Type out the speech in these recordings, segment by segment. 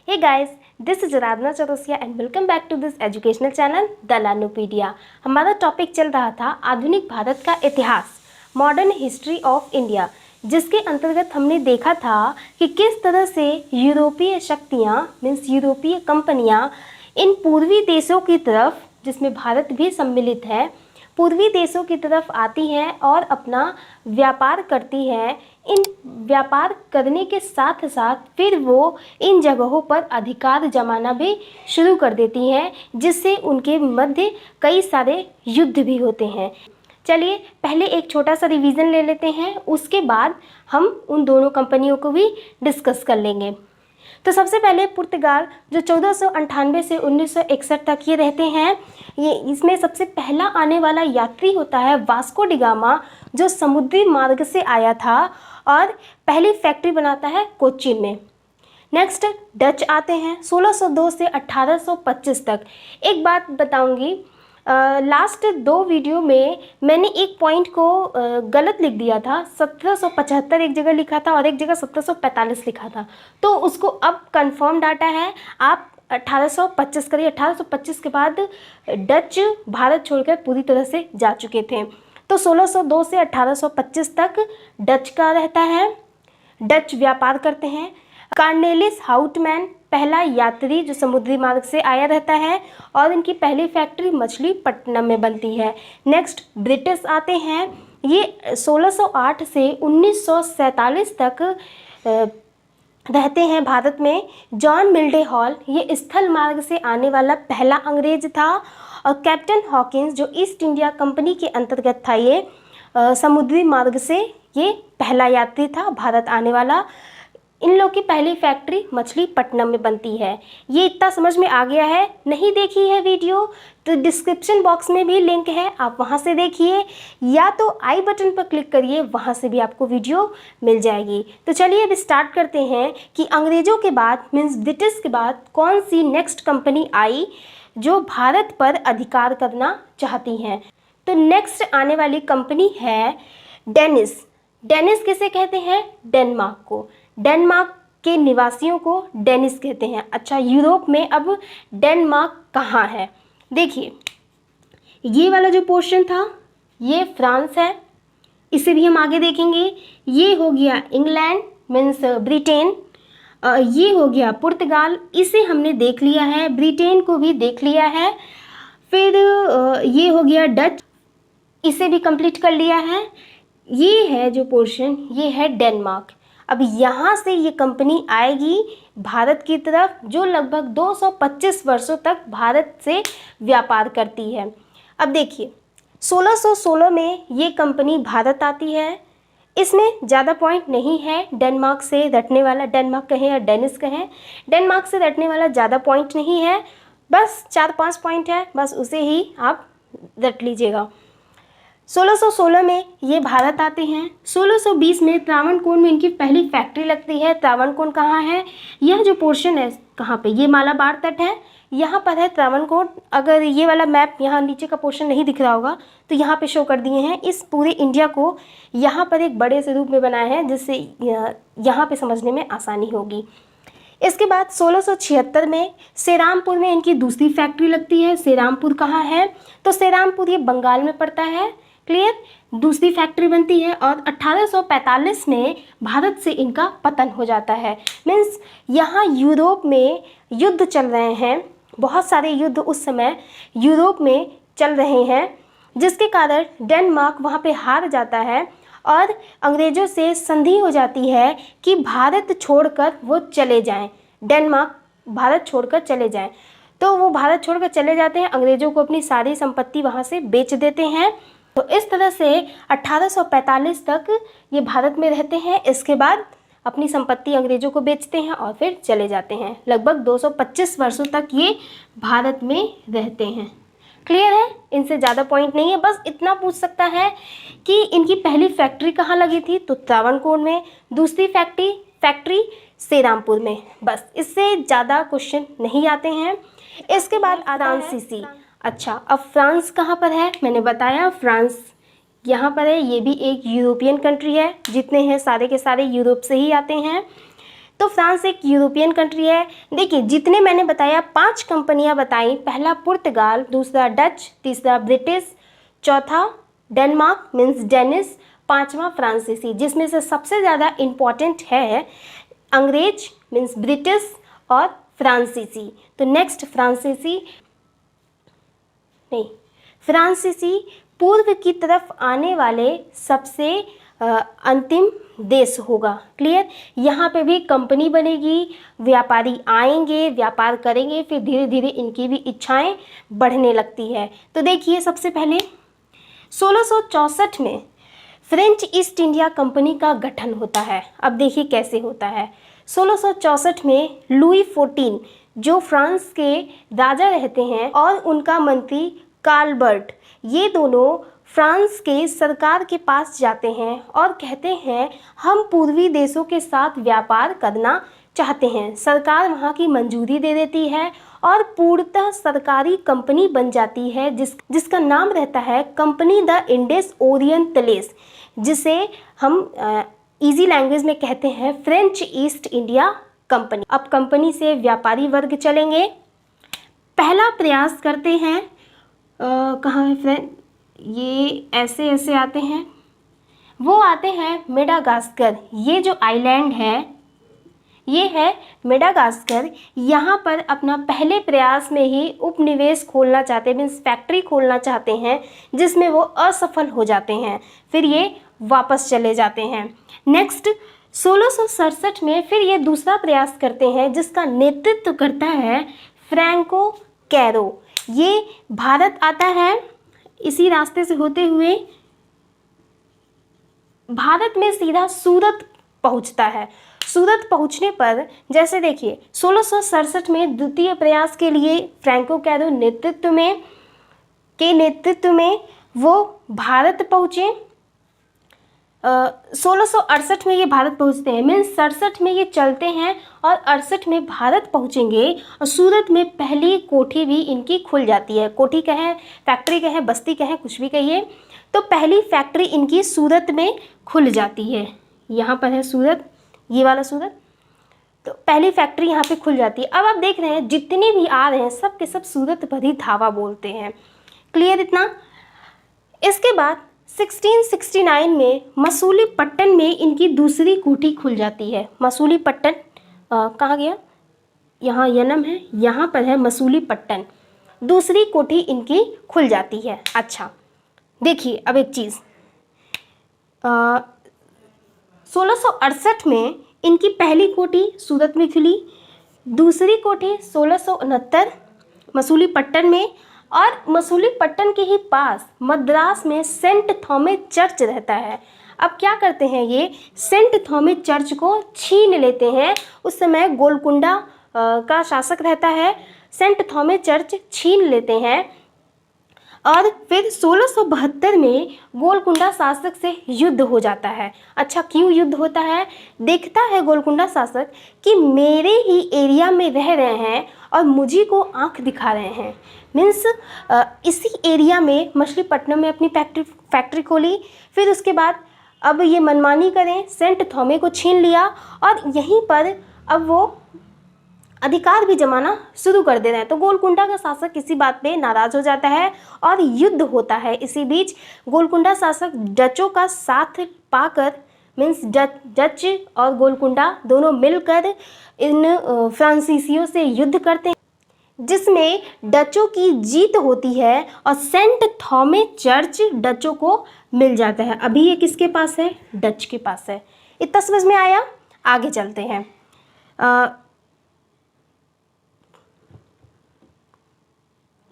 Hey guys, this is Aradhana Chaurasia and welcome back to this educational channel the Learnopedia. हमारा topic चल रहा था आधुनिक भारत का इतिहास, मॉडर्न हिस्ट्री ऑफ इंडिया, जिसके अंतर्गत हमने देखा था कि किस तरह से यूरोपीय शक्तियाँ मीन्स यूरोपीय कंपनियाँ इन पूर्वी देशों की तरफ, जिसमें भारत भी सम्मिलित है, पूर्वी देशों की तरफ आती हैं और अपना व्यापार करती हैं। इन व्यापार करने के साथ साथ फिर वो इन जगहों पर अधिकार जमाना भी शुरू कर देती हैं, जिससे उनके मध्य कई सारे युद्ध भी होते हैं। चलिए पहले एक छोटा सा रिवीजन ले लेते हैं, उसके बाद हम उन दोनों कंपनियों को भी डिस्कस कर लेंगे। तो सबसे पहले पुर्तगाल, जो 1498 से 1961 तक ये रहते हैं। ये इसमें सबसे पहला आने वाला यात्री होता है वास्को डी गामा, जो समुद्री मार्ग से आया था और पहली फैक्ट्री बनाता है कोच्चि में। नेक्स्ट डच आते हैं 1602 से 1825 तक। एक बात बताऊंगी, लास्ट दो वीडियो में मैंने एक पॉइंट को गलत लिख दिया था। 1775 एक जगह लिखा था और एक जगह 1745 लिखा था, तो उसको अब कंफर्म डाटा है, आप 1825 करिए। 1825 के बाद डच भारत छोड़कर पूरी तरह से जा चुके थे। तो 1602 से 1825 तक डच का रहता है, डच व्यापार करते हैं। कार्नेलिस हाउटमैन पहला यात्री जो समुद्री मार्ग से आया रहता है और इनकी पहली फैक्ट्री मछलीपट्टनम में बनती है। नेक्स्ट ब्रिटिश आते हैं, ये 1608 से 1947 तक रहते हैं भारत में। जॉन मिल्डे हॉल ये स्थल मार्ग से आने वाला पहला अंग्रेज था, और कैप्टन हॉकिंस जो ईस्ट इंडिया कंपनी के अंतर्गत था, ये समुद्री मार्ग से ये पहला यात्री था भारत आने वाला। इन लोग की पहली फैक्ट्री मछलीपट्टनम में बनती है। ये इतना समझ में आ गया है? नहीं देखी है वीडियो तो डिस्क्रिप्शन बॉक्स में भी लिंक है, आप वहाँ से देखिए, या तो आई बटन पर क्लिक करिए, वहाँ से भी आपको वीडियो मिल जाएगी। तो चलिए अब स्टार्ट करते हैं कि अंग्रेज़ों के बाद मीन्स ब्रिटिश के बाद कौन सी नेक्स्ट कंपनी आई जो भारत पर अधिकार करना चाहती हैं। तो नेक्स्ट आने वाली कंपनी है डेनिस। डेनिस किसे कहते हैं? डेनमार्क को। डेनमार्क के निवासियों को डेनिस कहते हैं। अच्छा, यूरोप में अब डेनमार्क कहाँ है? देखिए, ये वाला जो पोर्शन था ये फ्रांस है, इसे भी हम आगे देखेंगे। ये हो गया इंग्लैंड मीन्स ब्रिटेन, ये हो गया पुर्तगाल, इसे हमने देख लिया है, ब्रिटेन को भी देख लिया है। फिर ये हो गया डच, इसे भी कंप्लीट कर लिया है। ये है जो पोर्शन, ये है डेनमार्क। अब यहाँ से ये कंपनी आएगी भारत की तरफ, जो लगभग 225 वर्षों तक भारत से व्यापार करती है। अब देखिए 1616 में ये कंपनी भारत आती है। इसमें ज़्यादा पॉइंट नहीं है डेनमार्क से रटने वाला, डेनमार्क कहें या डेनिस कहें, डेनमार्क से रटने वाला ज़्यादा पॉइंट नहीं है, बस 4-5 पॉइंट है, बस उसे ही आप रट लीजिएगा। 1616 में ये भारत आते हैं। 1620 में त्रावणकोर में इनकी पहली फैक्ट्री लगती है। त्रावणकोर कहाँ है? यह जो पोर्शन है कहाँ पे? ये मालाबार तट है, यहाँ पर है त्रावणकोर। अगर ये वाला मैप यहाँ नीचे का पोर्शन नहीं दिख रहा होगा तो यहाँ पे शो कर दिए हैं। इस पूरे इंडिया को यहाँ पर एक बड़े से रूप में बनाया है, जिससे यहाँ पे समझने में आसानी होगी। इसके बाद 1676 में सेरामपुर में इनकी दूसरी फैक्ट्री लगती है। सेरामपुर कहाँ है? तो सेरामपुर ये बंगाल में पड़ता है। क्लियर? दूसरी फैक्ट्री बनती है और 1845 में भारत से इनका पतन हो जाता है। मीन्स यहाँ यूरोप में युद्ध चल रहे हैं, बहुत सारे युद्ध उस समय यूरोप में चल रहे हैं, जिसके कारण डेनमार्क वहाँ पे हार जाता है और अंग्रेज़ों से संधि हो जाती है कि भारत छोड़कर वो चले जाएं, डेनमार्क भारत छोड़कर चले जाएं। तो वो भारत छोड़कर चले जाते हैं, अंग्रेज़ों को अपनी सारी संपत्ति वहाँ से बेच देते हैं। तो इस तरह से 1845 तक ये भारत में रहते हैं। इसके बाद अपनी संपत्ति अंग्रेज़ों को बेचते हैं और फिर चले जाते हैं। लगभग 225 वर्षों तक ये भारत में रहते हैं। क्लियर है? इनसे ज़्यादा पॉइंट नहीं है, बस इतना पूछ सकता है कि इनकी पहली फैक्ट्री कहाँ लगी थी, तो त्रावणकोर में, दूसरी फैक्ट्री सेरामपुर में। बस इससे ज़्यादा क्वेश्चन नहीं आते हैं। इसके बाद फ्रांसीसी। अच्छा, अब फ्रांस कहाँ पर है? मैंने बताया फ्रांस यहाँ पर है, ये भी एक यूरोपियन कंट्री है, जितने हैं सारे के सारे यूरोप से ही आते हैं। तो फ्रांस एक यूरोपियन कंट्री है। देखिए जितने मैंने बताया 5 कंपनियां बताई, पहला पुर्तगाल, दूसरा डच, तीसरा ब्रिटिश, चौथा डेनमार्क मीन्स डेनिस, पांचवा फ्रांसीसी, जिसमें से सबसे ज़्यादा इम्पॉर्टेंट है अंग्रेज मीन्स ब्रिटिश और फ्रांसीसी। तो नेक्स्ट फ्रांसीसी पूर्व की तरफ आने वाले सबसे अंतिम देश होगा। क्लियर। यहाँ पे भी कंपनी बनेगी, व्यापारी आएंगे, व्यापार करेंगे, फिर धीरे धीरे इनकी भी इच्छाएं बढ़ने लगती है। तो देखिए सबसे पहले 1664 में फ्रेंच ईस्ट इंडिया कंपनी का गठन होता है। अब देखिए कैसे होता है। 1664 में लुई 14 जो फ्रांस के राजा रहते हैं और उनका मंत्री कार्लबर्ट, ये दोनों फ्रांस के सरकार के पास जाते हैं और कहते हैं हम पूर्वी देशों के साथ व्यापार करना चाहते हैं। सरकार वहाँ की मंजूरी दे देती है और पूर्णतः सरकारी कंपनी बन जाती है जिसका नाम रहता है कंपनी द इंडिस ओरिएंटलेस, जिसे हम इजी लैंग्वेज में कहते हैं फ्रेंच ईस्ट इंडिया कंपनी। अब कंपनी से व्यापारी वर्ग चलेंगे। पहला प्रयास करते हैं कहाँ है फ्रेंड, ये ऐसे ऐसे आते हैं, वो आते हैं मेडागास्कर। ये जो आइलैंड है ये है मेडागास्कर। यहाँ पर अपना पहले प्रयास में ही उपनिवेश खोलना चाहते हैं, मीन्स फैक्ट्री खोलना चाहते हैं, जिसमें वो असफल हो जाते हैं, फिर ये वापस चले जाते हैं। नेक्स्ट 1667 में फिर ये दूसरा प्रयास करते हैं जिसका नेतृत्व करता है फ्रैंको कैरो। ये भारत आता है, इसी रास्ते से होते हुए भारत में सीधा सूरत पहुंचता है। सूरत पहुंचने पर जैसे देखिए 1667 में द्वितीय प्रयास के लिए फ्रैंको कैरो नेतृत्व में वो भारत पहुँचे। 1668 में ये भारत पहुंचते हैं, मीन्स 67 में ये चलते हैं और 68 में भारत पहुंचेंगे और सूरत में पहली कोठी भी इनकी खुल जाती है। कोठी कहें, फैक्ट्री कहें, बस्ती कहें, कुछ भी कहिए, तो पहली फैक्ट्री इनकी सूरत में खुल जाती है। यहाँ पर है सूरत, ये वाला सूरत, तो पहली फैक्ट्री यहाँ पे खुल जाती है। अब आप देख रहे हैं जितने भी आ रहे हैं सब के सब सूरत भर ही धावा बोलते हैं। क्लियर इतना। इसके बाद 1669 में मसूलीपट्टन में इनकी दूसरी कोठी खुल जाती है। मसूलीपट्टन कहाँ गया, यहाँ यनम है, यहाँ पर है मसूलीपट्टन। दूसरी कोठी इनकी खुल जाती है। अच्छा देखिए अब एक चीज़, 1668 में इनकी पहली कोठी सूरत में खुली, दूसरी कोठी 1669 मसूलीपट्टन में, और मसूलीपट्टन के ही पास मद्रास में सेंट थॉमस चर्च रहता है। अब क्या करते हैं, ये सेंट थॉमस चर्च को छीन लेते हैं। उस समय गोलकुंडा का शासक रहता है, सेंट थॉमस चर्च छीन लेते हैं और फिर 1672 में गोलकुंडा शासक से युद्ध हो जाता है। अच्छा क्यों युद्ध होता है, देखता है गोलकुंडा शासक कि मेरे ही एरिया में रह रहे हैं और मुझे को आंख दिखा रहे हैं, मीन्स इसी एरिया में मछलीपट्टनम में अपनी फैक्ट्री खोली। फिर उसके बाद अब ये मनमानी करें, सेंट थॉमस को छीन लिया और यहीं पर अब वो अधिकार भी जमाना शुरू कर दे रहे हैं। तो गोलकुंडा का शासक किसी बात पे नाराज हो जाता है और युद्ध होता है। इसी बीच गोलकुंडा शासक डचों का साथ पाकर, मीन्स डच और गोलकुंडा दोनों मिलकर इन फ्रांसीसियों से युद्ध करते हैं, जिसमें डचों की जीत होती है और सेंट थॉमस चर्च डचों को मिल जाता है। अभी ये किसके पास है, डच के पास है। इतना समझ में आया। आगे चलते हैं।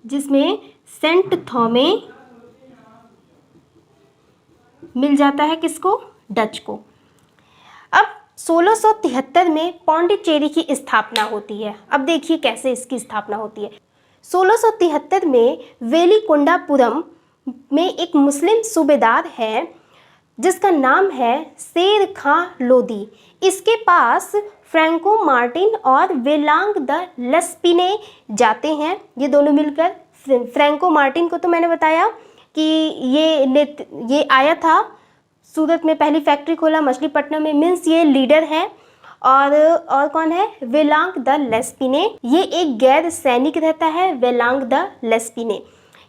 जिसमें सेंट थॉमस मिल जाता है किसको, डच को। अब 1673 में पौंडीचेरी की स्थापना होती है। अब देखिए कैसे इसकी स्थापना होती है। 1673 में वेलिकोंडापुरम में एक मुस्लिम सूबेदार है जिसका नाम है शेर खां लोदी। इसके पास फ्रैंको मार्टिन और वेलांग द लस्पिने जाते हैं, ये दोनों मिलकर। फ्रैंको मार्टिन को तो मैंने बताया कि ये आया था सूरत में, पहली फैक्ट्री खोला मछलीपट्टनम में, मीन्स ये लीडर है। और कौन है, वेलांग द लेस्पिने, ये एक गैर सैनिक रहता है, वेलांग द लेस्पिने।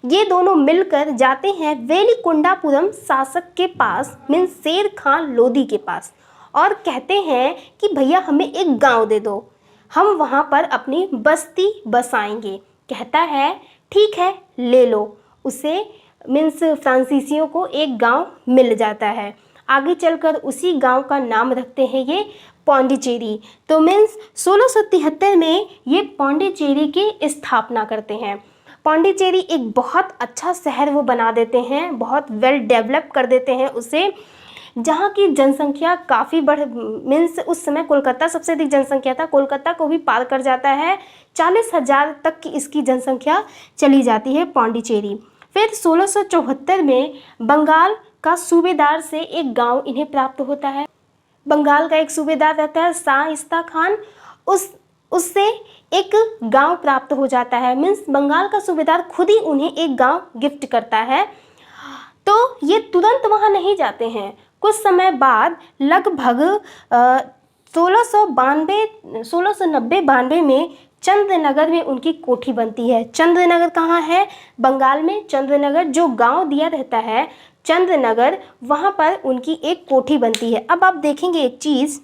ये दोनों मिलकर जाते हैं वेलिकुंडापुरम शासक के पास, मीन्स शेर खान लोधी के पास, और कहते हैं कि भैया हमें एक गांव दे दो, हम वहाँ पर अपनी बस्ती बसाएंगे। कहता है ठीक है ले लो। उसे मीन्स फ्रांसीसियों को एक गांव मिल जाता है। आगे चलकर उसी गांव का नाम रखते हैं ये पौंडीचेरी। तो मीन्स 1673 में ये पौंडीचेरी की स्थापना करते हैं। पौंडीचेरी एक बहुत अच्छा शहर वो बना देते हैं, बहुत वेल डेवलप कर देते हैं उसे, जहाँ की जनसंख्या काफ़ी मीन्स उस समय कोलकाता सबसे अधिक जनसंख्या था, कोलकाता को भी पार कर जाता है, 40,000 तक की इसकी जनसंख्या चली जाती है पौंडीचेरी। फिर 1674 में बंगाल का सूबेदार से एक गांव इन्हें प्राप्त होता है। बंगाल का एक सूबेदार रहता है शाइस्ता खान, उससे एक गांव प्राप्त हो जाता है। मीन्स बंगाल का सूबेदार खुद ही उन्हें एक गांव गिफ्ट करता है। तो ये तुरंत वहाँ नहीं जाते हैं, कुछ समय बाद लगभग 1690-92 में चंद्रनगर में उनकी कोठी बनती है। चंद्रनगर कहाँ है, बंगाल में चंद्रनगर, जो गांव दिया रहता है चंद्रनगर, वहाँ पर उनकी एक कोठी बनती है। अब आप देखेंगे एक चीज़,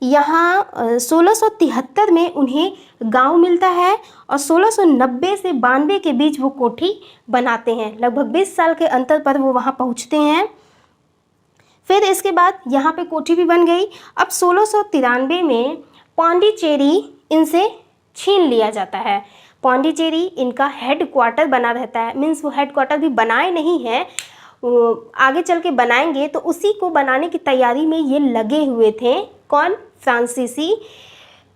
यहाँ 1673 में उन्हें गांव मिलता है और 1690 से 92 के बीच वो कोठी बनाते हैं। लगभग 20 साल के अंतर पर वो वहाँ पहुँचते हैं। फिर इसके बाद यहाँ पे कोठी भी बन गई। अब 1693 में पौंडीचेरी इनसे छीन लिया जाता है। पौंडीचेरी इनका हेड क्वार्टर बना रहता है, मीन्स वो हेड क्वार्टर भी बनाए नहीं हैं, आगे चल के बनाएंगे। तो उसी को बनाने की तैयारी में ये लगे हुए थे। कौन, फ्रांसीसी।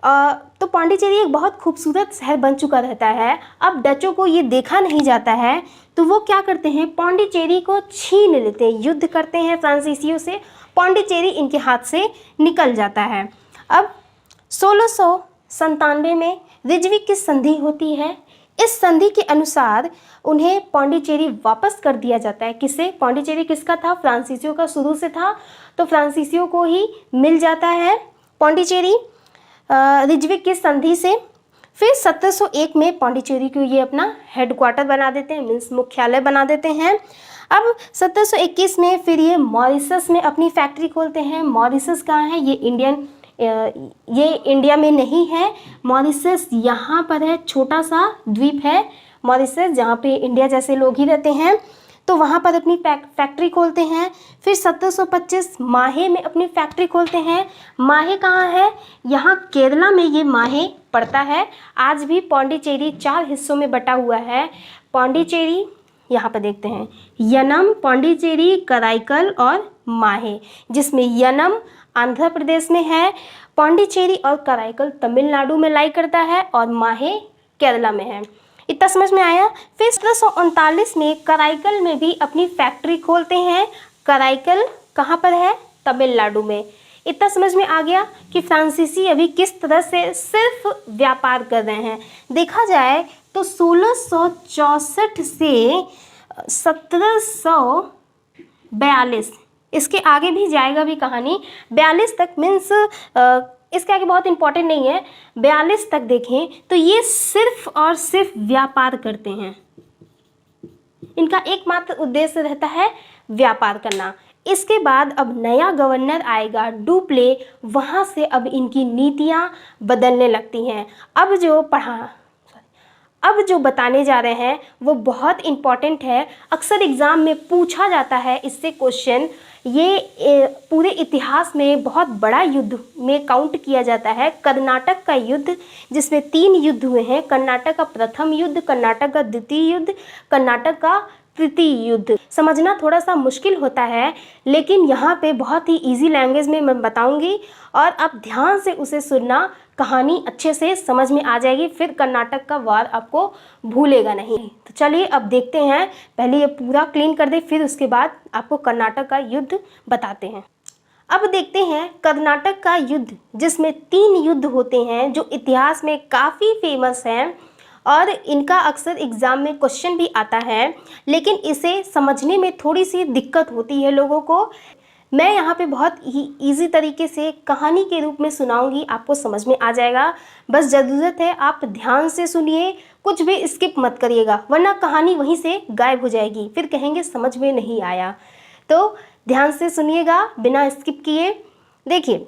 तो पौंडीचेरी एक बहुत खूबसूरत शहर बन चुका रहता है। अब डचों को ये देखा नहीं जाता है, तो वो क्या करते हैं, पौंडीचेरी को छीन लेते हैं, युद्ध करते हैं फ्रांसीसियों से, पौंडीचेरी इनके हाथ से निकल जाता है। अब 1697 में रिजविक की संधि होती है। इस संधि के अनुसार उन्हें पौंडीचेरी वापस कर दिया जाता है। किसे, पौंडीचेरी किसका था, फ्रांसीसियों का शुरू से था, तो फ्रांसीसियों को ही मिल जाता है पौंडीचेरी रिजविक की संधि से। फिर 1701 में पौंडीचेरी को ये अपना हेडक्वार्टर बना देते हैं, मीन्स मुख्यालय बना देते हैं। अब 1721 में फिर ये मॉरिशस में अपनी फैक्ट्री खोलते हैं। मॉरिशस कहाँ है, ये इंडिया में नहीं है, मॉरिशस यहाँ पर है, छोटा सा द्वीप है मॉरिशस, जहाँ पे इंडिया जैसे लोग ही रहते हैं। तो वहाँ पर अपनी फैक्ट्री खोलते हैं। फिर 1725 माहे में अपनी फैक्ट्री खोलते हैं। माहे कहाँ है, यहाँ केरला में ये माहे पड़ता है। आज भी पौंडीचेरी 4 हिस्सों में बटा हुआ है। पौंडीचेरी यहाँ पर देखते हैं, यनम, पौंडीचेरी, कराईकल और माहे, जिसमें यनम आंध्र प्रदेश में है, पौंडीचेरी और कराईकल तमिलनाडु में लाई करता है और माहे केरला में है। इतना समझ में आया। फिर 1739 में कराईकल में भी अपनी फैक्ट्री खोलते हैं। कराईकल कहाँ पर है, तमिलनाडु में। इतना समझ में आ गया कि फ्रांसीसी अभी किस तरह से सिर्फ व्यापार कर रहे हैं। देखा जाए तो 1664 से 1742, इसके आगे भी जाएगा भी कहानी, 42 तक, मीन्स इसके आगे बहुत इंपॉर्टेंट नहीं है, 42 तक देखें तो ये सिर्फ और सिर्फ व्यापार करते हैं। इनका एकमात्र उद्देश्य रहता है व्यापार करना। इसके बाद अब नया गवर्नर आएगा डुप्ले, वहाँ से अब इनकी नीतियाँ बदलने लगती हैं। अब जो बताने जा रहे हैं वो बहुत इम्पॉर्टेंट है, अक्सर एग्ज़ाम में पूछा जाता है इससे क्वेश्चन। ये पूरे इतिहास में बहुत बड़ा युद्ध में काउंट किया जाता है, कर्नाटक का युद्ध, जिसमें 3 युद्ध हुए हैं। कर्नाटक का प्रथम युद्ध, कर्नाटक का द्वितीय युद्ध, कर्नाटक का तृतीय युद्ध। समझना थोड़ा सा मुश्किल होता है, लेकिन यहाँ पे बहुत ही इजी लैंग्वेज में मैं बताऊंगी और आप ध्यान से उसे सुनना, कहानी अच्छे से समझ में आ जाएगी। फिर कर्नाटक का वार आपको भूलेगा नहीं। तो चलिए अब देखते हैं, पहले ये पूरा क्लीन कर दे, फिर उसके बाद आपको कर्नाटक का युद्ध बताते हैं। अब देखते हैं कर्नाटक का युद्ध, जिसमें 3 युद्ध होते हैं जो इतिहास में काफ़ी फेमस हैं और इनका अक्सर एग्ज़ाम में क्वेश्चन भी आता है, लेकिन इसे समझने में थोड़ी सी दिक्कत होती है लोगों को। मैं यहाँ पे बहुत ही ईजी तरीके से कहानी के रूप में सुनाऊंगी, आपको समझ में आ जाएगा। बस ज़रूरत है आप ध्यान से सुनिए, कुछ भी स्किप मत करिएगा, वरना कहानी वहीं से गायब हो जाएगी, फिर कहेंगे समझ में नहीं आया। तो ध्यान से सुनिएगा बिना स्किप किए। देखिए,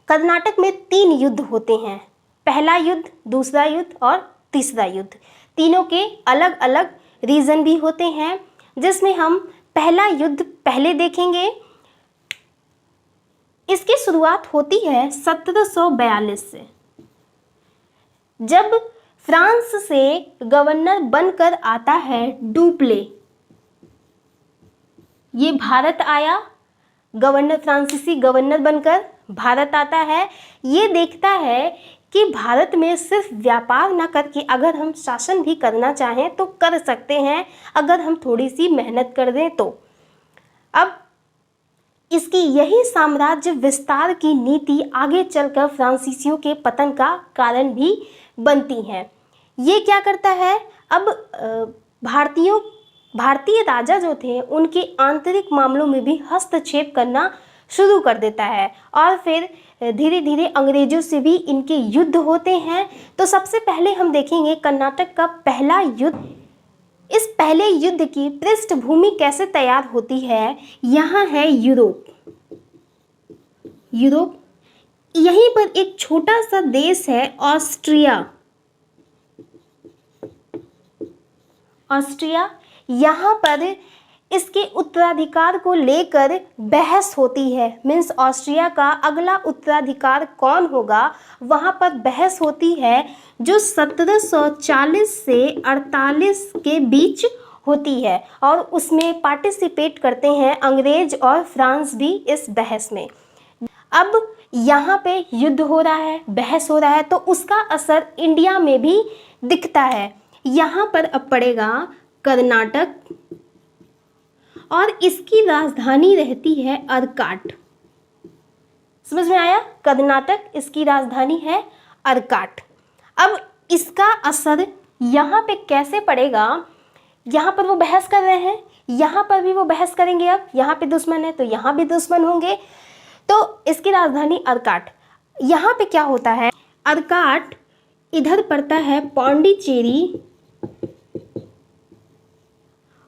कर्नाटक में 3 युद्ध होते हैं, पहला युद्ध, दूसरा युद्ध और तीसरा युद्ध। तीनों के अलग अलग रीज़न भी होते हैं, जिसमें हम पहला युद्ध पहले देखेंगे। इसकी शुरुआत होती है 1742 से, जब फ्रांस से गवर्नर बनकर आता है डुप्ले। ये भारत आया, गवर्नर, फ्रांसीसी गवर्नर बनकर भारत आता है। ये देखता है कि भारत में सिर्फ व्यापार ना करके अगर हम शासन भी करना चाहें तो कर सकते हैं, अगर हम थोड़ी सी मेहनत कर दें तो। अब इसकी यही साम्राज्य विस्तार की नीति आगे चलकर फ्रांसीसियों के पतन का कारण भी बनती है। ये क्या करता है, अब भारतीय राजा जो थे उनके आंतरिक मामलों में भी हस्तक्षेप करना शुरू कर देता है, और फिर धीरे धीरे अंग्रेजों से भी इनके युद्ध होते हैं। तो सबसे पहले हम देखेंगे कर्नाटक का पहला युद्ध। इस पहले युद्ध की पृष्ठभूमि कैसे तैयार होती है, यहाँ है यूरोप। यहीं पर एक छोटा सा देश है ऑस्ट्रिया। यहाँ पर इसके उत्तराधिकार को लेकर बहस होती है। मीन्स ऑस्ट्रिया का अगला उत्तराधिकार कौन होगा, वहाँ पर बहस होती है, जो 1740 से 48 के बीच होती है, और उसमें पार्टिसिपेट करते हैं अंग्रेज और फ्रांस भी इस बहस में। अब यहाँ पे युद्ध हो रहा है, बहस हो रहा है, तो उसका असर इंडिया में भी दिखता है। यहाँ पर अब पड़ेगा कर्नाटक, और इसकी राजधानी रहती है अर्काट। समझ में आया, कर्नाटक, इसकी राजधानी है अर्काट। अब इसका असर यहाँ पे कैसे पड़ेगा, यहाँ पर वो बहस कर रहे हैं, यहाँ पर भी वो बहस करेंगे। अब यहाँ पे दुश्मन है तो यहाँ भी दुश्मन होंगे, तो इसकी राजधानी अर्काट। यहाँ पे क्या होता है, अर्काट इधर पड़ता है पौंडीचेरी,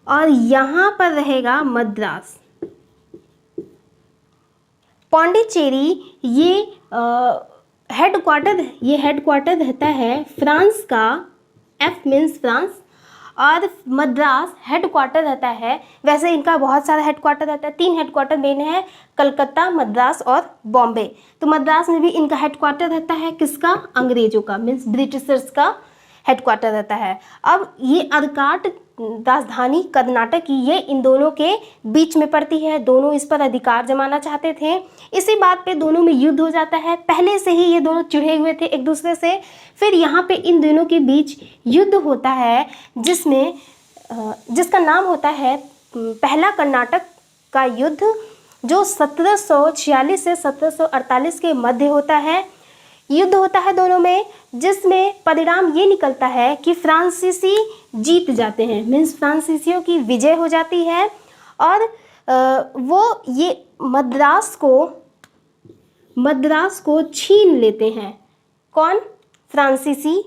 और यहाँ पर रहेगा मद्रास। पौंडीचेरी ये हेडक्वार्टर रहता है फ्रांस का, एफ मीन्स फ्रांस, और मद्रास हेडक्वार्टर रहता है। वैसे इनका बहुत सारा हेडक्वार्टर रहता है, 3 हेडक्वार्टर मेन है, कलकत्ता, मद्रास और बॉम्बे। तो मद्रास में भी इनका हेडक्वार्टर रहता है, किसका, अंग्रेजों का, मीन्स ब्रिटिशर्स का हेडक्वार्टर रहता है। अब ये अर्काट राजधानी कर्नाटक की, ये इन दोनों के बीच में पड़ती है, दोनों इस पर अधिकार जमाना चाहते थे। इसी बात पे दोनों में युद्ध हो जाता है। पहले से ही ये दोनों चिढ़े हुए थे एक दूसरे से, फिर यहाँ पे इन दोनों के बीच युद्ध होता है, जिसका नाम होता है पहला कर्नाटक का युद्ध, जो 1746 से 1748 के मध्य होता है। युद्ध होता है दोनों में, जिसमें परिणाम ये निकलता है कि फ्रांसीसी जीत जाते हैं, मीन्स फ्रांसीसियों की विजय हो जाती है, और वो ये मद्रास को छीन लेते हैं। कौन, फ्रांसीसी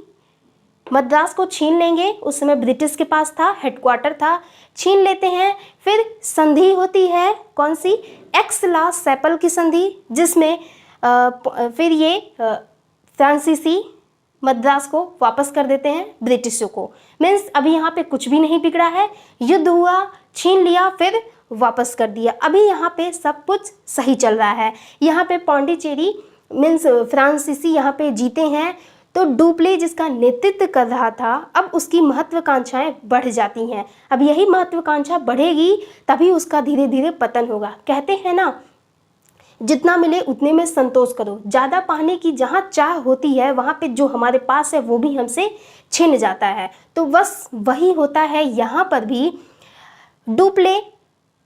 मद्रास को छीन लेंगे। उस समय ब्रिटिश के पास था, हेडक्वार्टर था, छीन लेते हैं। फिर संधि होती है, कौन सी, एक्स-ला-सैपल की संधि, जिसमें फिर ये फ्रांसीसी मद्रास को वापस कर देते हैं ब्रिटिशों को। मीन्स अभी यहाँ पे कुछ भी नहीं बिगड़ा है, युद्ध हुआ, छीन लिया, फिर वापस कर दिया, अभी यहाँ पे सब कुछ सही चल रहा है। यहाँ पे पौंडीचेरी मीन्स फ्रांसीसी यहाँ पे जीते हैं। तो डुप्ले जिसका नेतृत्व कर रहा था, अब उसकी महत्वाकांक्षाएं बढ़ जाती हैं। अब यही महत्वाकांक्षा बढ़ेगी तभी उसका धीरे धीरे पतन होगा। कहते हैं ना, जितना मिले उतने में संतोष करो। ज़्यादा पाने की जहाँ चाह होती है, वहाँ पे जो हमारे पास है वो भी हमसे छिन जाता है। तो बस वही होता है यहाँ पर भी। डुप्ले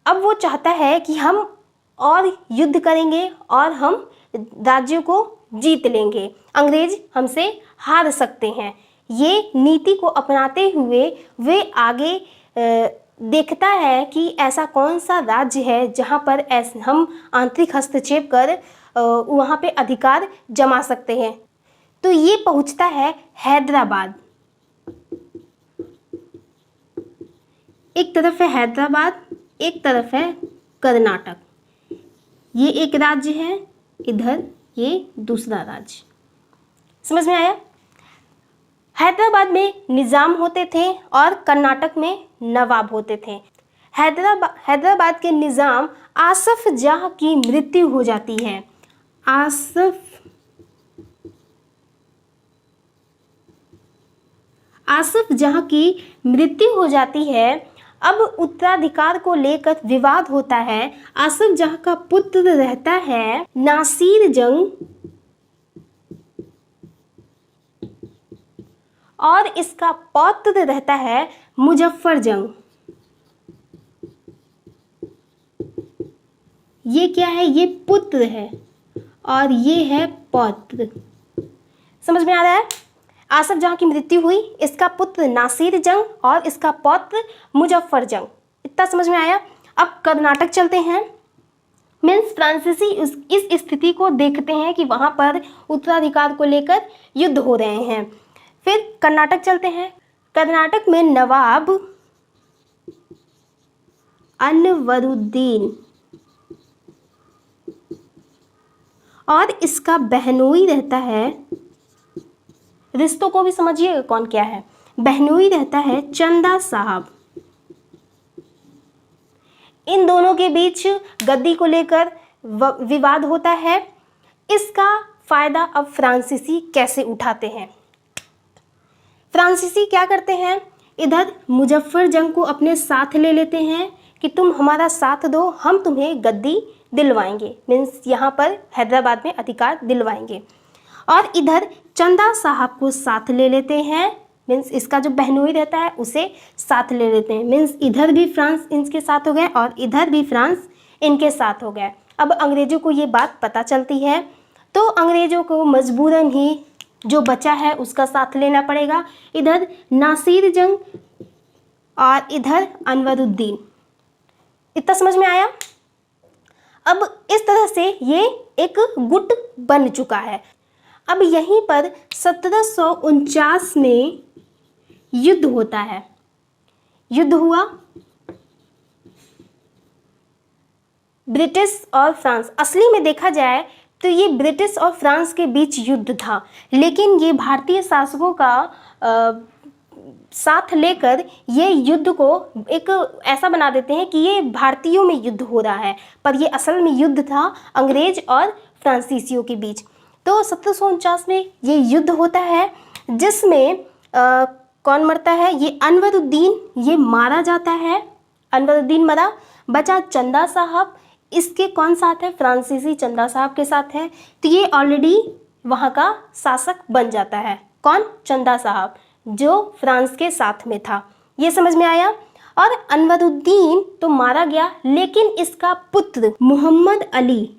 अब वो चाहता है कि हम और युद्ध करेंगे और हम राज्यों को जीत लेंगे, अंग्रेज हमसे हार सकते हैं। ये नीति को अपनाते हुए वे आगे देखता है कि ऐसा कौन सा राज्य है जहाँ पर हम आंतरिक हस्तक्षेप कर वहाँ पे अधिकार जमा सकते हैं। तो ये पहुँचता है हैदराबाद। एक तरफ है हैदराबाद, एक तरफ है कर्नाटक। ये एक राज्य है, इधर ये दूसरा राज्य। समझ में आया? हैदराबाद में निज़ाम होते थे और कर्नाटक में नवाब होते थे। हैदराबाद के निज़ाम आसफ जाह की मृत्यु हो जाती है। आसफ जाह की मृत्यु हो जाती है। अब उत्तराधिकार को लेकर विवाद होता है। आसफ जाह का पुत्र रहता है नासिर जंग और इसका पौत्र रहता है मुजफ्फर जंग। ये क्या है? ये पुत्र है और ये है पौत्र। समझ में आ रहा है? आसफ जहाँ की मृत्यु हुई, इसका पुत्र नासिर जंग और इसका पौत्र मुजफ्फर जंग। इतना समझ में आया? अब कर्नाटक चलते हैं। मीन्स फ्रांसीसी इस स्थिति को देखते हैं कि वहाँ पर उत्तराधिकार को लेकर युद्ध हो रहे हैं। फिर कर्नाटक चलते हैं। कर्नाटक में नवाब अनवरुद्दीन और इसका बहनोई रहता है, रिश्तों को भी समझिएगा कौन क्या है, बहनोई रहता है चंदा साहब। इन दोनों के बीच गद्दी को लेकर विवाद होता है। इसका फायदा अब फ्रांसीसी कैसे उठाते हैं? फ्रांसीसी क्या करते हैं? इधर मुजफ्फर जंग को अपने साथ ले लेते हैं कि तुम हमारा साथ दो, हम तुम्हें गद्दी दिलवाएंगे। मीन्स यहाँ पर हैदराबाद में अधिकार दिलवाएंगे। और इधर चंदा साहब को साथ ले लेते हैं। मीन्स इसका जो बहनोई रहता है उसे साथ ले लेते हैं। मीन्स इधर भी फ्रांस इनके साथ हो गए और इधर भी फ्रांस इनके साथ हो गए। अब अंग्रेज़ों को ये बात पता चलती है तो अंग्रेज़ों को मजबूरन ही जो बचा है उसका साथ लेना पड़ेगा। इधर नासिर जंग और इधर अनवरुद्दीन। इतना समझ में आया? अब इस तरह से ये एक गुट बन चुका है। अब यहीं पर 1749 में युद्ध होता है। युद्ध हुआ ब्रिटिश और फ्रांस। असली में देखा जाए तो ये ब्रिटिश और फ्रांस के बीच युद्ध था, लेकिन ये भारतीय शासकों का साथ लेकर ये युद्ध को एक ऐसा बना देते हैं कि ये भारतीयों में युद्ध हो रहा है, पर ये असल में युद्ध था अंग्रेज और फ्रांसीसियों के बीच। तो 1749 में ये युद्ध होता है जिसमें कौन मरता है? ये अनवरुद्दीन, ये मारा जाता है। अनवरुद्दीन मरा, बचा चंदा साहब। इसके कौन साथ है? फ्रांसीसी चंदा साहब के साथ है। तो ये ऑलरेडी वहाँ का शासक बन जाता है। कौन? चंदा साहब, जो फ्रांस के साथ में था। ये समझ में आया? और अनवरुद्दीन तो मारा गया, लेकिन इसका पुत्र मोहम्मद अली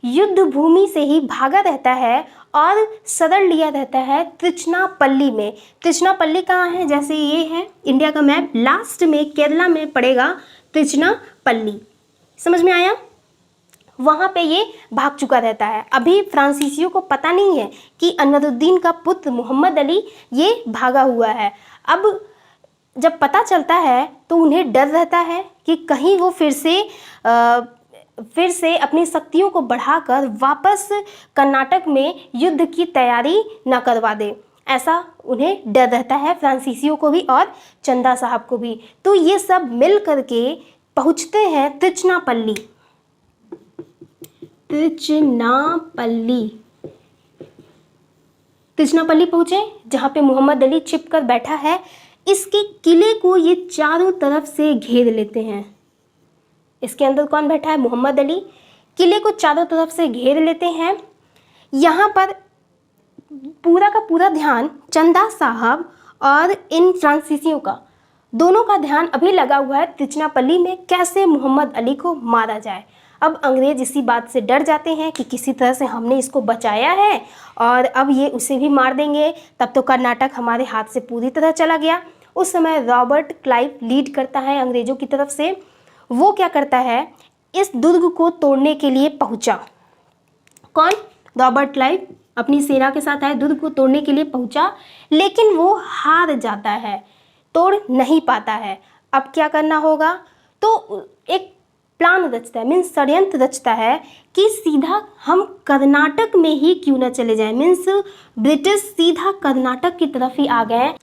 युद्ध भूमि से ही भागा रहता है और शरण लिया रहता है त्रिचनापल्ली में। त्रिचनापल्ली कहाँ है? जैसे ये है इंडिया का मैप, लास्ट में केरला में पड़ेगा त्रिचनापल्ली। समझ में आया? वहाँ पे ये भाग चुका रहता है। अभी फ्रांसीसियों को पता नहीं है कि अनवरुद्दीन का पुत्र मोहम्मद अली ये भागा हुआ है। अब जब पता चलता है तो उन्हें डर रहता है कि कहीं वो फिर से अपनी शक्तियों को बढ़ाकर वापस कर्नाटक में युद्ध की तैयारी न करवा दे। ऐसा उन्हें डर रहता है, फ्रांसीसियों को भी और चंदा साहब को भी। तो ये सब मिल करके पहुँचते हैं त्रिचनापल्ली। त्रिचनापल्ली पहुँचे, जहाँ पे मोहम्मद अली छिप कर बैठा है। इसके किले को ये चारों तरफ से घेर लेते हैं। इसके अंदर कौन बैठा है? मोहम्मद अली। किले को चारों तरफ से घेर लेते हैं। यहाँ पर पूरा का पूरा ध्यान चंदा साहब और इन फ्रांसीसियों का, दोनों का ध्यान अभी लगा हुआ है त्रिचनापल्ली में कैसे मोहम्मद अली को मारा जाए। अब अंग्रेज इसी बात से डर जाते हैं कि किसी तरह से हमने इसको बचाया है और अब ये उसे भी मार देंगे, तब तो कर्नाटक हमारे हाथ से पूरी तरह चला गया। उस समय रॉबर्ट क्लाइव लीड करता है अंग्रेज़ों की तरफ से। वो क्या करता है, इस दुर्ग को तोड़ने के लिए पहुंचा। कौन? रॉबर्ट क्लाइव अपनी सेना के साथ आए, दुर्ग को तोड़ने के लिए पहुंचा, लेकिन वो हार जाता है, तोड़ नहीं पाता है। अब क्या करना होगा, तो एक प्लान रचता है, मीन्स षड्यंत्र रचता है कि सीधा हम कर्नाटक में ही क्यों ना चले जाएं। मीन्स ब्रिटिश सीधा कर्नाटक की तरफ ही आ गए।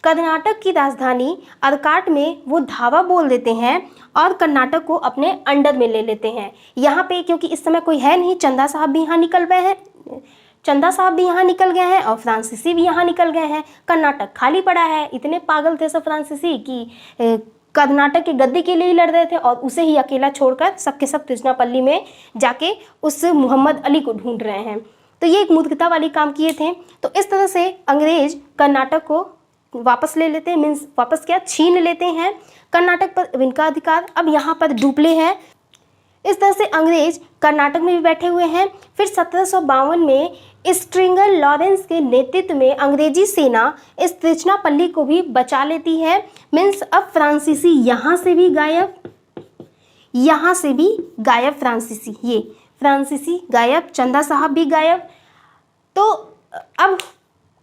कर्नाटक की राजधानी अर्काट में वो धावा बोल देते हैं और कर्नाटक को अपने अंडर में ले लेते हैं। यहाँ पे क्योंकि इस समय कोई है नहीं, चंदा साहब भी यहाँ निकल गए हैं, चंदा साहब भी यहाँ निकल गए हैं और फ्रांसीसी भी यहाँ निकल गए हैं। कर्नाटक खाली पड़ा है। इतने पागल थे सब फ्रांसीसी कि कर्नाटक के गद्दी के लिए ही लड़ रहे थे और उसे ही अकेला छोड़कर सबके सब तिरुचिरापल्ली में जाके उस मोहम्मद अली को ढूंढ रहे हैं। तो ये एक मूर्खता वाली काम किए थे। तो इस तरह से अंग्रेज कर्नाटक को वापस ले लेते हैं, मीन्स वापस क्या, छीन लेते हैं कर्नाटक पर इनका अधिकार। अब यहाँ पर डुप्ले है। इस तरह से अंग्रेज कर्नाटक में भी बैठे हुए हैं। फिर 1752 में स्ट्रिंगर लॉरेंस के नेतृत्व में अंग्रेजी सेना इस तिरुचिरापल्ली को भी बचा लेती है। मीन्स अब फ्रांसीसी यहाँ से भी गायब, यहाँ से भी गायब फ्रांसीसी, ये फ्रांसीसी गायब, चंदा साहब भी गायब। तो अब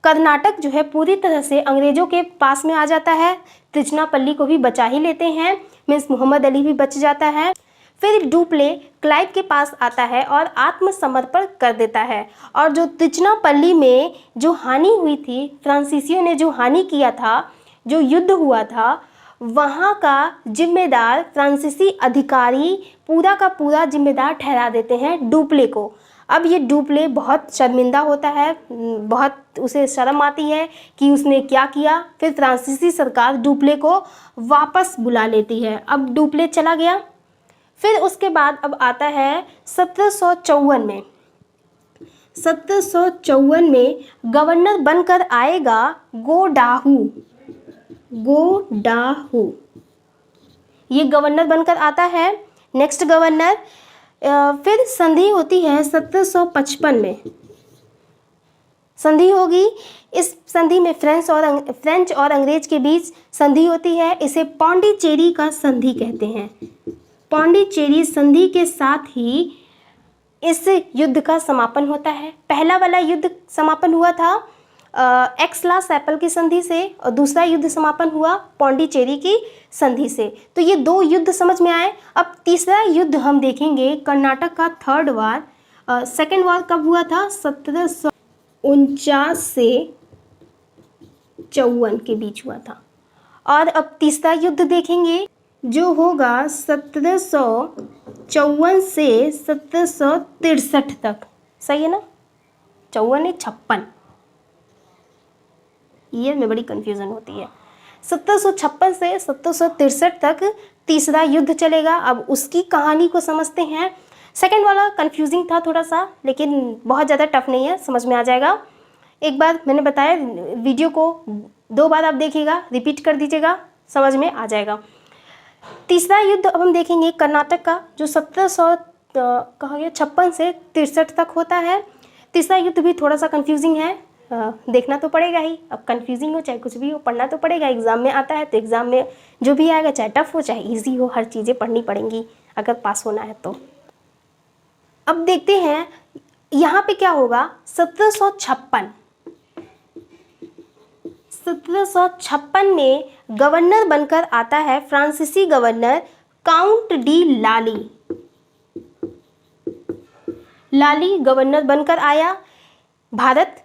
कर्नाटक जो है पूरी तरह से अंग्रेज़ों के पास में आ जाता है। तिरुचिरापल्ली को भी बचा ही लेते हैं, मीन्स मोहम्मद अली भी बच जाता है। फिर डुप्ले क्लाइव के पास आता है और आत्मसमर्पण कर देता है। और जो तिरुचिरापल्ली में जो हानि हुई थी, फ्रांसीसियों ने जो हानि किया था, जो युद्ध हुआ था, वहाँ का जिम्मेदार फ्रांसीसी अधिकारी पूरा का पूरा जिम्मेदार ठहरा देते हैं डुप्ले को। अब ये डुप्ले बहुत शर्मिंदा होता है, बहुत उसे शर्म आती है कि उसने क्या किया। फिर फ्रांसीसी सरकार डुप्ले को वापस बुला लेती है। अब डुप्ले चला गया। फिर उसके बाद अब आता है 1754 में। 1754 में गवर्नर बनकर आएगा गोडाहू। गोडाहू ये गवर्नर बनकर आता है, नेक्स्ट गवर्नर। फिर संधि होती है 1755 में, संधि होगी। इस संधि में फ्रेंच और अंग्रेज के बीच संधि होती है। इसे पौंडीचेरी का संधि कहते हैं। पौंडीचेरी संधि के साथ ही इस युद्ध का समापन होता है। पहला वाला युद्ध समापन हुआ था एक्सला सैपल की संधि से और दूसरा युद्ध समापन हुआ पौंडीचेरी की संधि से। तो ये दो युद्ध समझ में आए। अब तीसरा युद्ध हम देखेंगे, कर्नाटक का थर्ड वार। सेकेंड वार कब हुआ था? 1749 से 54 के बीच हुआ था। और अब तीसरा युद्ध देखेंगे जो होगा 1754 से 1763 तक। सही है ना? 54 नहीं 56, ईयर में बड़ी कन्फ्यूज़न होती है। 1756 से 1763 तक तीसरा युद्ध चलेगा। अब उसकी कहानी को समझते हैं। सेकंड वाला कन्फ्यूजिंग था थोड़ा सा, लेकिन बहुत ज़्यादा टफ नहीं है, समझ में आ जाएगा। एक बार मैंने बताया, वीडियो को 2 बार आप देखिएगा, रिपीट कर दीजिएगा, समझ में आ जाएगा। तीसरा युद्ध अब हम देखेंगे कर्नाटक का, जो 1756 से 63 तक होता है। तीसरा युद्ध भी थोड़ा सा कन्फ्यूजिंग है, देखना तो पड़ेगा ही। अब कन्फ्यूजिंग हो चाहे कुछ भी हो, पढ़ना तो पड़ेगा। एग्ज़ाम में आता है तो एग्ज़ाम में जो भी आएगा, चाहे टफ हो चाहे इजी हो, हर चीज़ें पढ़नी पड़ेंगी अगर पास होना है तो। अब देखते हैं यहाँ पे क्या होगा। 1756 में गवर्नर बनकर आता है फ्रांसीसी गवर्नर काउंट डी लाली। लाली गवर्नर बनकर आया भारत।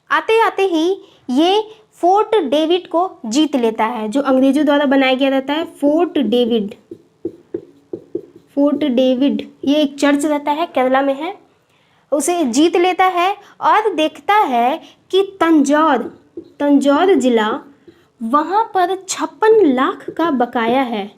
आते आते ही ये फोर्ट डेविड को जीत लेता है, जो अंग्रेजों द्वारा बनाया गया रहता है फोर्ट डेविड। फोर्ट डेविड ये एक चर्च रहता है, केरला में है। उसे जीत लेता है और देखता है कि तंजौर जिला, वहाँ पर 56 लाख का बकाया है।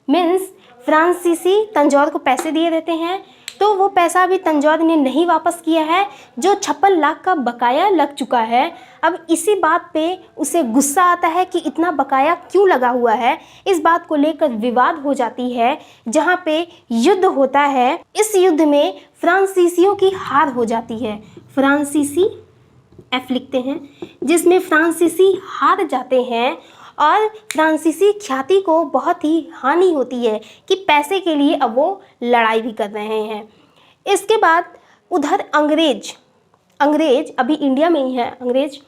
मीन्स फ्रांसीसी तंजौर को पैसे दिए रहते हैं, तो वो पैसा अभी तंजौर ने नहीं वापस किया है, जो 56 लाख का बकाया लग चुका है। अब इसी बात पे उसे गुस्सा आता है कि इतना बकाया क्यों लगा हुआ है। इस बात को लेकर विवाद हो जाती है, जहाँ पे युद्ध होता है। इस युद्ध में फ्रांसीसियों की हार हो जाती है। फ्रांसीसी एफ लिखते हैं, जिसमें फ्रांसीसी हार जाते हैं और फ्रांसीसी ख्याति को बहुत ही हानि होती है कि पैसे के लिए अब वो लड़ाई भी कर रहे हैं। इसके बाद उधर अंग्रेज अभी इंडिया में ही है। अंग्रेज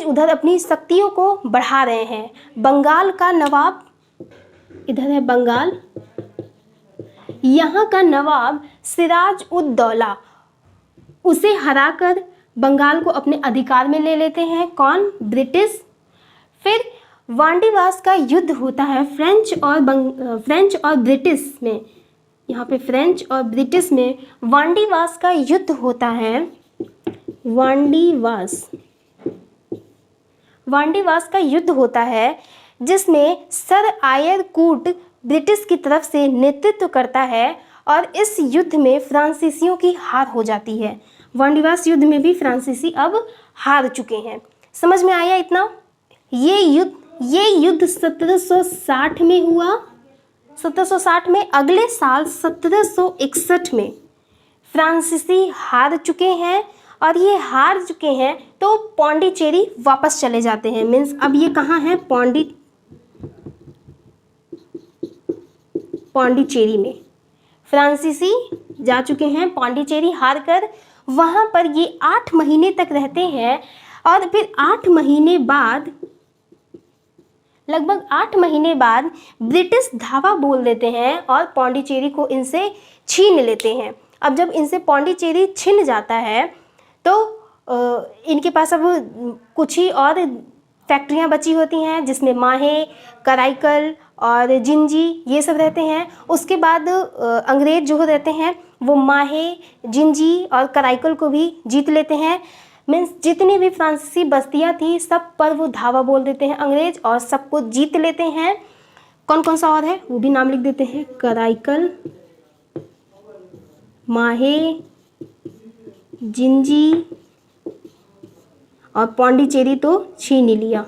उधर अपनी शक्तियों को बढ़ा रहे हैं। बंगाल का नवाब, इधर है बंगाल, यहाँ का नवाब सिराज उद दौला, उसे हराकर बंगाल को अपने अधिकार में ले लेते हैं। कौन? ब्रिटिश। फिर वांडीवास का युद्ध होता है फ्रेंच और ब्रिटिश में। यहाँ पे फ्रेंच और ब्रिटिश में वांडीवास का युद्ध होता है। वांडीवास का युद्ध होता है, जिसमें सर आयर कूट ब्रिटिश की तरफ से नेतृत्व करता है और इस युद्ध में फ्रांसीसियों की हार हो जाती है। वांडीवास युद्ध में भी फ्रांसीसी अब हार चुके हैं। समझ में आया इतना? ये युद्ध 1760 में हुआ। 1760 में। अगले साल 1761 में फ्रांसीसी हार चुके हैं, और ये हार चुके हैं तो पौंडीचेरी वापस चले जाते हैं। मीन्स अब ये कहाँ है? पौंडीचेरी में फ्रांसीसी जा चुके हैं। पौंडीचेरी हार कर वहाँ पर ये 8 महीने तक रहते हैं, और फिर 8 महीने बाद, लगभग 8 महीने बाद ब्रिटिश धावा बोल देते हैं और पौंडीचेरी को इनसे छीन लेते हैं। अब जब इनसे पौंडीचेरी छिन जाता है तो इनके पास अब कुछ ही और फैक्ट्रियां बची होती हैं, जिसमें माहे, कराईकल और जिंजी ये सब रहते हैं। उसके बाद अंग्रेज जो रहते हैं वो माहे, जिंजी और कराईकल को भी जीत लेते हैं। मीन्स जितनी भी फ्रांसीसी बस्तियां थी सब पर वो धावा बोल देते हैं अंग्रेज और सबको जीत लेते हैं। कौन कौन सा और है वो भी नाम लिख देते हैं। कराईकल, माहे, जिंजी और पौंडीचेरी तो छीन ही लिया।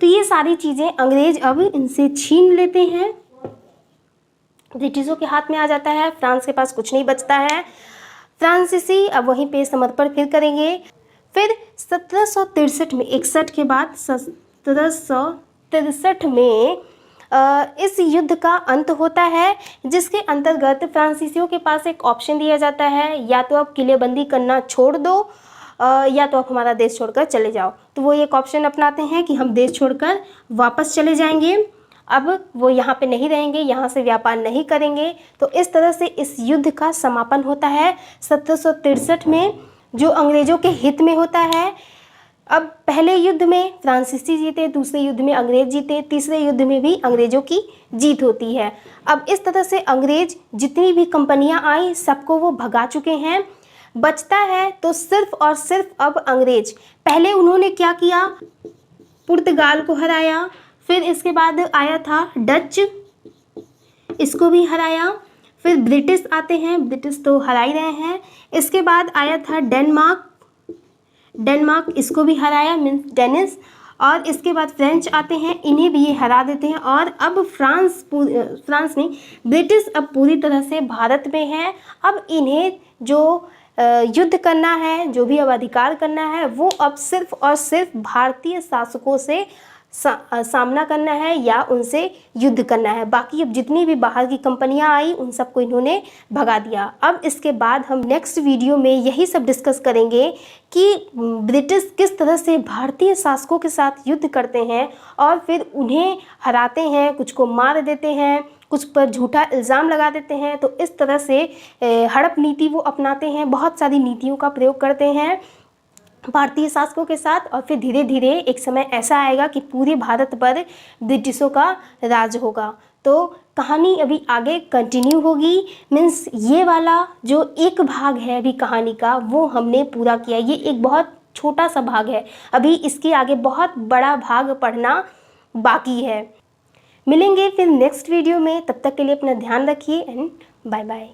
तो ये सारी चीज़ें अंग्रेज अब इनसे छीन लेते हैं, ब्रिटिशों के हाथ में आ जाता है। फ्रांस के पास कुछ नहीं बचता है। फ्रांसीसी अब वहीं पे समर्पण फिर करेंगे। फिर 1763 में, 61 के बाद 1763 में इस युद्ध का अंत होता है, जिसके अंतर्गत फ्रांसीसियों के पास एक ऑप्शन दिया जाता है, या तो आप किलेबंदी करना छोड़ दो या तो आप हमारा देश छोड़कर चले जाओ। तो वो एक ऑप्शन अपनाते हैं कि हम देश छोड़कर वापस चले जाएंगे। अब वो यहाँ पे नहीं रहेंगे, यहाँ से व्यापार नहीं करेंगे। तो इस तरह से इस युद्ध का समापन होता है 1763 में, जो अंग्रेज़ों के हित में होता है। अब पहले युद्ध में फ्रांसीसी जीते, दूसरे युद्ध में अंग्रेज जीते, तीसरे युद्ध में भी अंग्रेज़ों की जीत होती है। अब इस तरह से अंग्रेज जितनी भी कंपनियां आई सबको वो भगा चुके हैं। बचता है तो सिर्फ और सिर्फ अब अंग्रेज। पहले उन्होंने क्या किया? पुर्तगाल को हराया, फिर इसके बाद आया था डच, इसको भी हराया। फिर ब्रिटिश आते हैं, ब्रिटिश तो हरा ही रहे हैं। इसके बाद आया था डेनमार्क, इसको भी हराया, मीन्स डेनिस। और इसके बाद फ्रेंच आते हैं, इन्हें भी ये हरा देते हैं। और अब फ्रांस नहीं, ब्रिटिश अब पूरी तरह से भारत में है। अब इन्हें जो युद्ध करना है, जो भी अब अधिकार करना है, वो अब सिर्फ और सिर्फ भारतीय शासकों से सामना करना है या उनसे युद्ध करना है। बाकी अब जितनी भी बाहर की कंपनियां आई उन सबको इन्होंने भगा दिया। अब इसके बाद हम नेक्स्ट वीडियो में यही सब डिस्कस करेंगे कि ब्रिटिश किस तरह से भारतीय शासकों के साथ युद्ध करते हैं और फिर उन्हें हराते हैं, कुछ को मार देते हैं, कुछ पर झूठा इल्ज़ाम लगा देते हैं। तो इस तरह से हड़प नीति वो अपनाते हैं, बहुत सारी नीतियों का प्रयोग करते हैं भारतीय शासकों के साथ। और फिर धीरे धीरे एक समय ऐसा आएगा कि पूरे भारत पर ब्रिटिशों का राज होगा। तो कहानी अभी आगे कंटिन्यू होगी। मीन्स ये वाला जो एक भाग है अभी कहानी का वो हमने पूरा किया। ये एक बहुत छोटा सा भाग है, अभी इसके आगे बहुत बड़ा भाग पढ़ना बाकी है। मिलेंगे फिर नेक्स्ट वीडियो में, तब तक के लिए अपना ध्यान रखिए एंड बाय बाय।